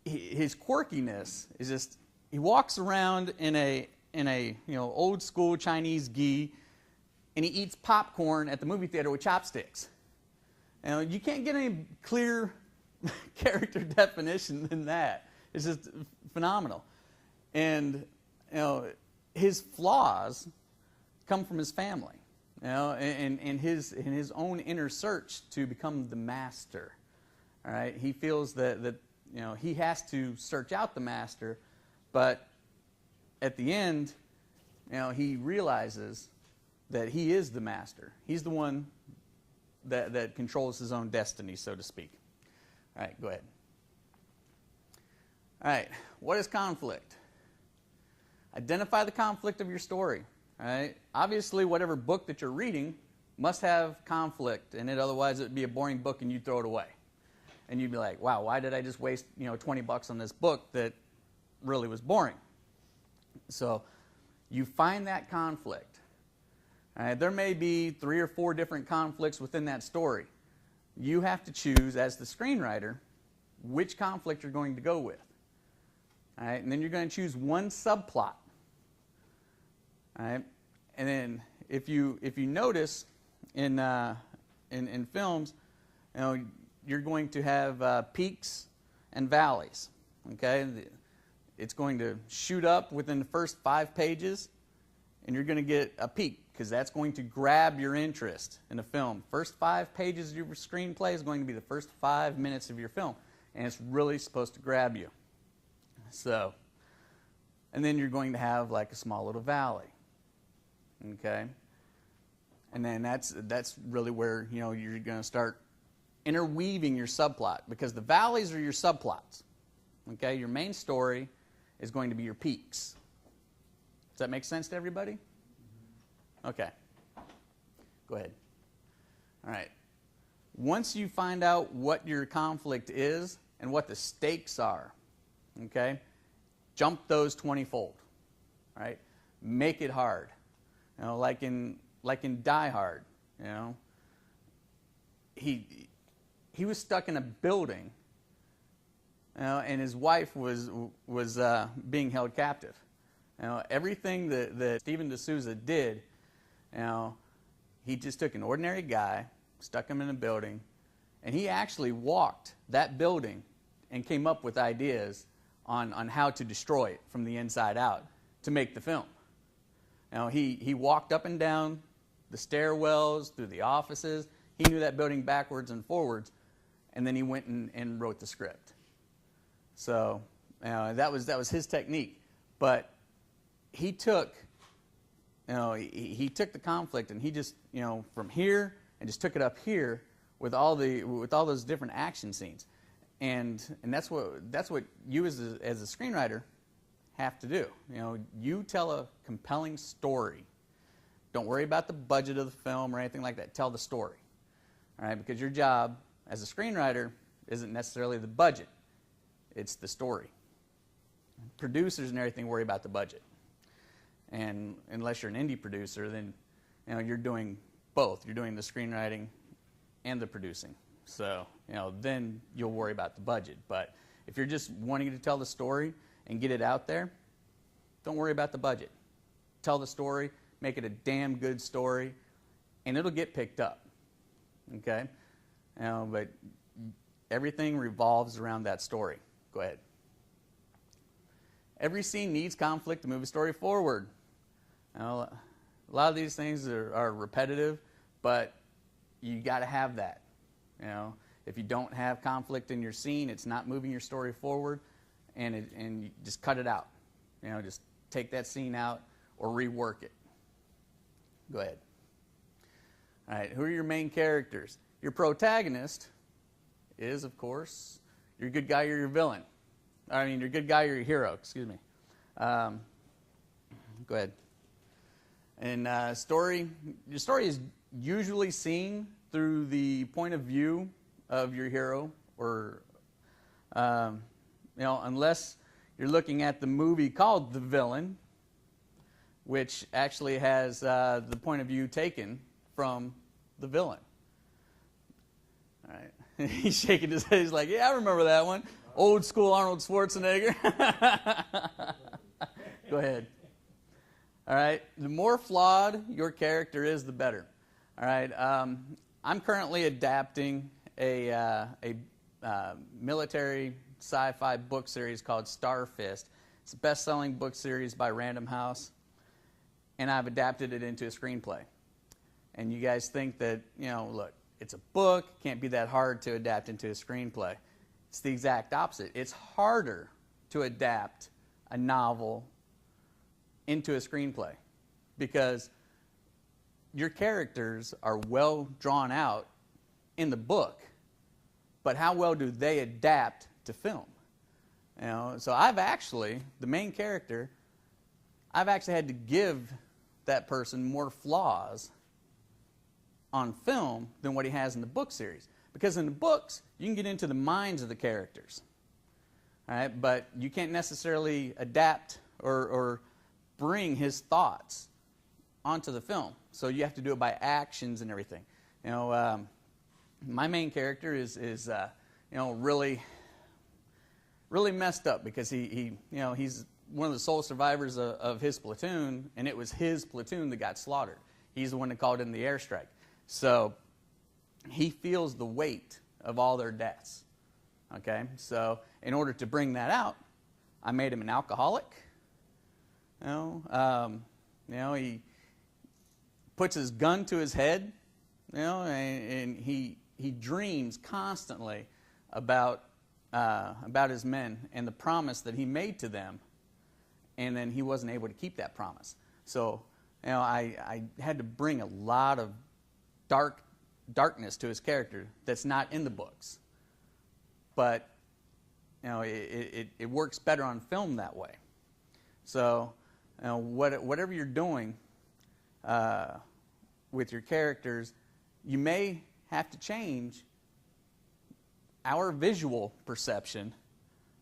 his quirkiness is just, he walks around in a old school Chinese gi, and he eats popcorn at the movie theater with chopsticks. You can't get any clear character definition than that. It's just phenomenal. And his flaws come from his family, and his own inner search to become the master. All right, he feels that he has to search out the master, but at the end, he realizes that he is the master. He's the one that controls his own destiny, so to speak. All right, go ahead. All right, what is conflict? Identify the conflict of your story. All right, obviously, whatever book that you're reading must have conflict in it. Otherwise, it would be a boring book, and you'd throw it away. And you'd be like, "Wow, why did I just waste $20 on this book that really was boring?" So, you find that conflict. All right, there may be 3 or 4 different conflicts within that story. You have to choose, as the screenwriter, which conflict you're going to go with. All right, and then you're going to choose one subplot. All right, and then if you notice in films, you're going to have peaks and valleys. Okay, it's going to shoot up within the first 5 pages, and you're going to get a peak because that's going to grab your interest in the film. First 5 pages of your screenplay is going to be the first 5 minutes of your film, and it's really supposed to grab you. So, and then you're going to have like a small little valley. Okay, and then that's really where you're going to start interweaving your subplot, because the valleys are your subplots. Okay, your main story is going to be your peaks. Does that make sense to everybody? Okay. Go ahead. All right. Once you find out what your conflict is and what the stakes are, okay, jump those 20-fold. Right? Make it hard. Like in Die Hard, he was stuck in a building, and his wife was being held captive. Everything that Steven D'Souza did, he just took an ordinary guy, stuck him in a building, and he actually walked that building and came up with ideas on how to destroy it from the inside out to make the film. He walked up and down the stairwells, through the offices. He knew that building backwards and forwards, and then he went and wrote the script. So that was his technique. But he took the conflict, and he just from here and just took it up here with all those different action scenes, and that's what you as a screenwriter have to do. You tell a compelling story. Don't worry about the budget of the film or anything like that. Tell the story. All right, because your job as a screenwriter isn't necessarily the budget. It's the story. Producers and everything worry about the budget. And unless you're an indie producer, then you're doing both. You're doing the screenwriting and the producing. So then you'll worry about the budget. But if you're just wanting to tell the story and get it out there, don't worry about the budget. Tell the story, make it a damn good story, and it'll get picked up. Okay? But everything revolves around that story. Go ahead. Every scene needs conflict to move a story forward. A lot of these things are repetitive, but you got to have that. If you don't have conflict in your scene, it's not moving your story forward, and you just cut it out. Just take that scene out or rework it. Go ahead. All right, who are your main characters? Your protagonist is, of course, your good guy or your villain. Your good guy or your hero, excuse me. Go ahead. And your story is usually seen through the point of view of your hero, or unless you're looking at the movie called The Villain, which actually has the point of view taken from the villain. All right. He's shaking his head. He's like, yeah, I remember that one. Old school Arnold Schwarzenegger. Go ahead. All right. The more flawed your character is, the better. All right. I'm currently adapting a military sci-fi book series called Star Fist. It's a best-selling book series by Random House, and I've adapted it into a screenplay. And you guys think that, look, it's a book, can't be that hard to adapt into a screenplay. It's the exact opposite. It's harder to adapt a novel into a screenplay because your characters are well drawn out in the book, but how well do they adapt to film? So I've actually, the main character, I've actually had to give that person more flaws on film than what he has in the book series. Because in the books, you can get into the minds of the characters, all right? But you can't necessarily adapt or bring his thoughts onto the film. So you have to do it by actions and everything. My main character is really messed up because he's one of the sole survivors of his platoon, and it was his platoon that got slaughtered. He's the one that called in the airstrike. So he feels the weight of all their deaths. Okay, so in order to bring that out, I made him an alcoholic. He puts his gun to his head. And he dreams constantly about his men and the promise that he made to them, and then he wasn't able to keep that promise. So I had to bring a lot of darkness to his character that's not in the books. But it works better on film that way. So whatever you're doing with your characters, you may have to change our visual perception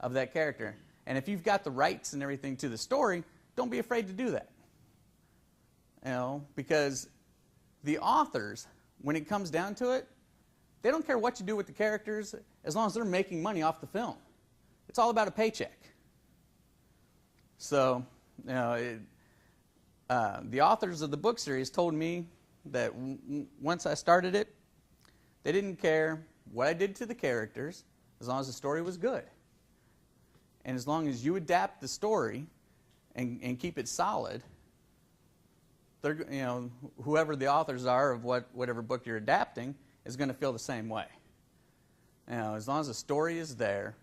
of that character. And if you've got the rights and everything to the story, don't be afraid to do that. Because the authors, when it comes down to it, they don't care what you do with the characters as long as they're making money off the film. It's all about a paycheck. So, the authors of the book series told me that once I started it, they didn't care what I did to the characters as long as the story was good. And as long as you adapt the story and keep it solid, whoever the authors are of whatever book you're adapting is going to feel the same way. As long as the story is there,